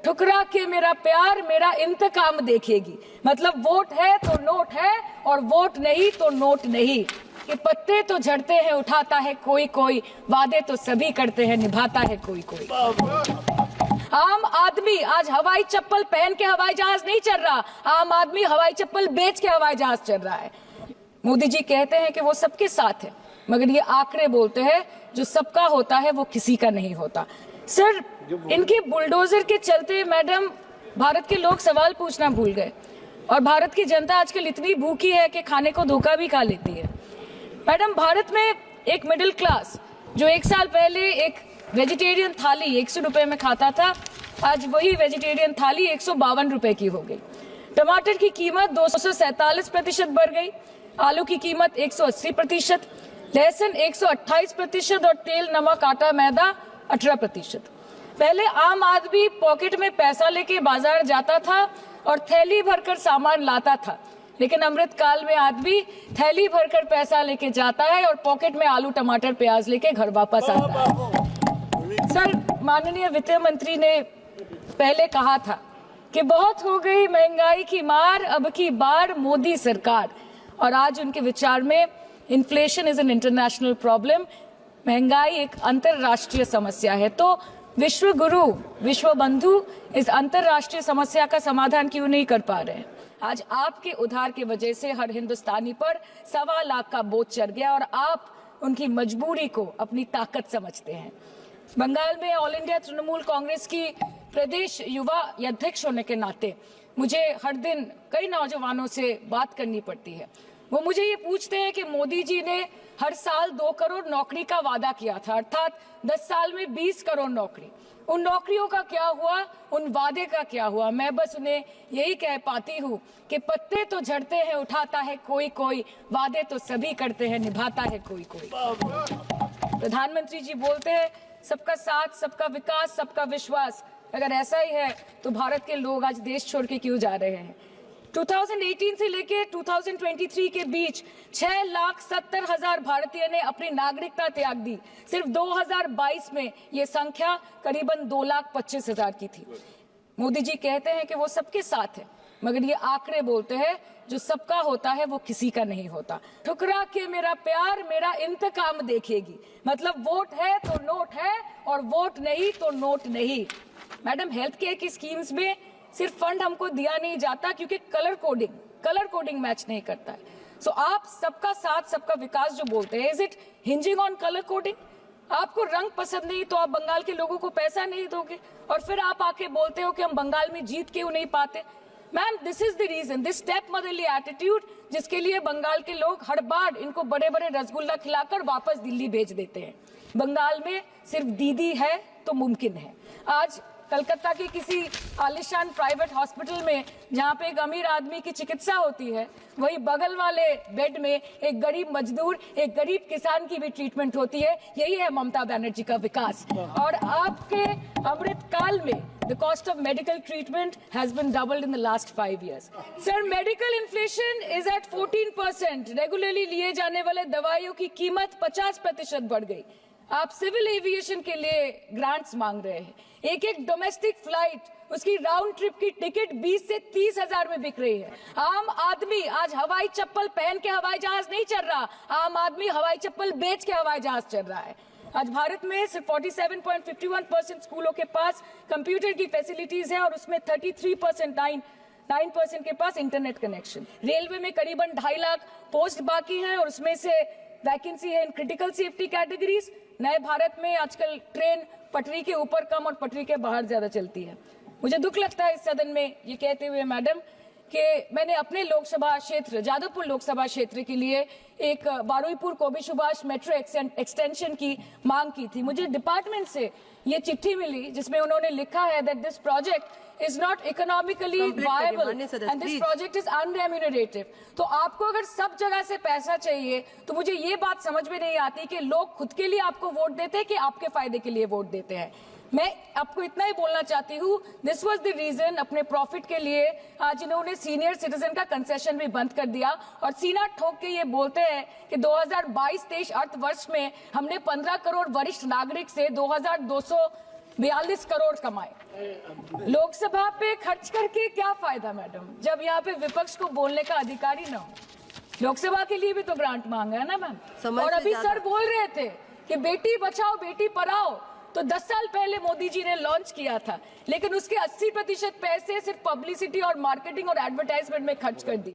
ठुकरा के मेरा प्यार मेरा इंतकाम देखेगी। मतलब वोट है तो नोट है और वोट नहीं तो नोट नहीं। कि पत्ते तो झड़ते हैं उठाता है कोई कोई, वादे तो सभी करते हैं निभाता है कोई कोई। आम आदमी आज हवाई चप्पल पहन के हवाई जहाज नहीं चल रहा, आम आदमी हवाई चप्पल बेच के हवाई जहाज चल रहा है। मोदी जी कहते हैं कि वो सबके साथ है, मगर ये आंकड़े बोलते हैं जो सबका होता है वो किसी का नहीं होता। सर, इनके बुलडोजर के चलते मैडम भारत के लोग सवाल पूछना भूल गए और भारत की जनता आजकल इतनी भूखी है कि खाने को धोखा भी खा लेती है। मैडम, भारत में एक मिडिल क्लास जो 1 साल पहले एक वेजिटेरियन थाली 100 रुपए में खाता था, आज वही वेजिटेरियन थाली 152 रुपए की हो गई। टमाटर की कीमत 247% बढ़ गई, आलू की कीमत 180%, लहसुन 128% और तेल नमक आटा मैदा 18%। पहले आम आदमी पॉकेट में पैसा लेके बाजार जाता था और थैली भरकर सामान लाता था, लेकिन अमृत काल में आदमी थैली भरकर पैसा लेके जाता है और पॉकेट में आलू टमाटर प्याज लेके घर वापस आता है। सर, माननीय वित्त मंत्री ने पहले कहा था कि बहुत हो गई महंगाई की मार, अब की बार मोदी सरकार, और आज उनके विचार में inflation is an international problem, महंगाई एक अंतरराष्ट्रीय समस्या है। तो विश्व गुरु विश्व बंधु इस अंतरराष्ट्रीय समस्या का समाधान क्यों नहीं कर पा रहे हैं? आज आपके उधार की वजह से हर हिंदुस्तानी पर 1.25 लाख का बोझ चढ़ गया और आप उनकी मजबूरी को अपनी ताकत समझते हैं। बंगाल में ऑल इंडिया तृणमूल कांग्रेस की प्रदेश युवा अध्यक्ष होने के नाते मुझे हर दिन कई नौजवानों से बात करनी पड़ती है। वो मुझे ये पूछते हैं कि मोदी जी ने हर साल 2 करोड़ नौकरी का वादा किया था, अर्थात 10 साल में 20 करोड़ नौकरी। उन नौकरियों का क्या हुआ, उन वादे का क्या हुआ? मैं बस उन्हें यही कह पाती हूँ कि पत्ते तो झड़ते हैं उठाता है कोई कोई, वादे तो सभी करते हैं निभाता है कोई कोई। प्रधानमंत्री जी बोलते हैं सबका साथ, सबका विकास, सबका विश्वास। अगर ऐसा ही है तो भारत के लोग आज देश छोड़ के क्यों जा रहे हैं? 2018 से लेके 2023 के बीच 6,70,000 भारतीय ने अपनी नागरिकता त्याग दी। सिर्फ 2022 में ये संख्या करीबन 2,25,000 की थी। मोदी जी कहते हैं कि वो सबके साथ है, मगर ये आंकड़े बोलते हैं जो सबका होता है वो किसी का नहीं होता। ठुकरा के मेरा प्यार मेरा इंतकाम देखेगी। मतलब वोट है तो नोट है और वोट नहीं तो नोट नहीं। मैडम, हेल्थ केयर की स्कीम्स में सिर्फ फंड हमको दिया नहीं जाता क्योंकि कलर कोडिंग मैच नहीं करता है। सो आप सबका साथ सबका विकास जो बोलते हैं, is it hinging on colour coding? आपको रंग पसंद नहीं तो आप बंगाल के लोगों को पैसा नहीं दोगे और फिर आप आके बोलते हो कि हम बंगाल में जीत क्यों नहीं पाते? Ma'am, this is the reason, this stepmotherly attitude, जिसके लिए बंगाल के लोग हर बार इनको बड़े बड़े रसगुल्ला खिलाकर वापस दिल्ली भेज देते हैं। बंगाल में सिर्फ दीदी है तो मुमकिन है। आज कलकत्ता के किसी आलिशान प्राइवेट हॉस्पिटल में जहां पे एक अमीर आदमी की चिकित्सा होती है, वही बगल वाले बेड में एक गरीब मजदूर, एक गरीब किसान की भी ट्रीटमेंट होती है। यही है ममता बनर्जी का विकास। और आपके अमृत काल में the cost of medical treatment has been doubled in the last 5 years. Sir, medical inflation is at 14%. Regularly लिए जाने वाले दवाइयों की कीमत 50% बढ़ गई। आप सिविल एविएशन के लिए ग्रांट्स मांग रहे हैं। एक डोमेस्टिक फ्लाइट उसकी राउंड ट्रिप की टिकट 20 से 30,000 में बिक रही है। आम आदमी आज हवाई चप्पल पहन के हवाई जहाज नहीं चल रहा, आम आदमी हवाई चप्पल बेच के हवाई जहाज चल रहा है। आज भारत में सिर्फ 47.51% स्कूलों के पास कंप्यूटर की फैसिलिटीज है और उसमें 9% के पास इंटरनेट कनेक्शन। रेलवे में करीबन 2.5 लाख पोस्ट बाकी हैं और उसमें से वैकेंसी है इन क्रिटिकल सेफ्टी कैटेगरीज। नए भारत में आजकल ट्रेन पटरी के ऊपर कम और पटरी के बाहर ज्यादा चलती है। मुझे दुख लगता है इस सदन में ये कहते हुए मैडम कि मैंने अपने लोकसभा क्षेत्र जादवपुर लोकसभा क्षेत्र के लिए एक बारुईपुर कोबी सुभाष मेट्रो एक्सटेंशन की मांग की थी। मुझे डिपार्टमेंट से ये चिट्ठी मिली जिसमें उन्होंने लिखा है that this project is not economically viable and this project is unremunerative। तो आपको अगर सब जगह से पैसा चाहिए तो मुझे ये बात समझ में नहीं आती कि लोग खुद के लिए आपको वोट देते हैं कि आपके फायदे के लिए वोट देते हैं। मैं आपको इतना ही बोलना चाहती हूँ, दिस वाज द रीजन, अपने प्रॉफिट के लिए आज इन्होंने सीनियर सिटीजन का कंसेशन भी बंद कर दिया और सीना ठोक के ये बोलते हैं कि 2022-23 अर्थ वर्ष में हमने 15 करोड़ वरिष्ठ नागरिक से 2,200 42 करोड़ कमाए। लोकसभा पे खर्च करके क्या फायदा मैडम, जब यहाँ पे विपक्ष को बोलने का अधिकार ही ना हो। लोकसभा के लिए भी तो ग्रांट मांगा है ना मैम। और अभी सर बोल रहे थे कि बेटी बचाओ बेटी पढ़ाओ, तो 10 साल पहले मोदी जी ने लॉन्च किया था, लेकिन उसके 80% पैसे सिर्फ पब्लिसिटी और मार्केटिंग और एडवर्टाइजमेंट में खर्च कर दी।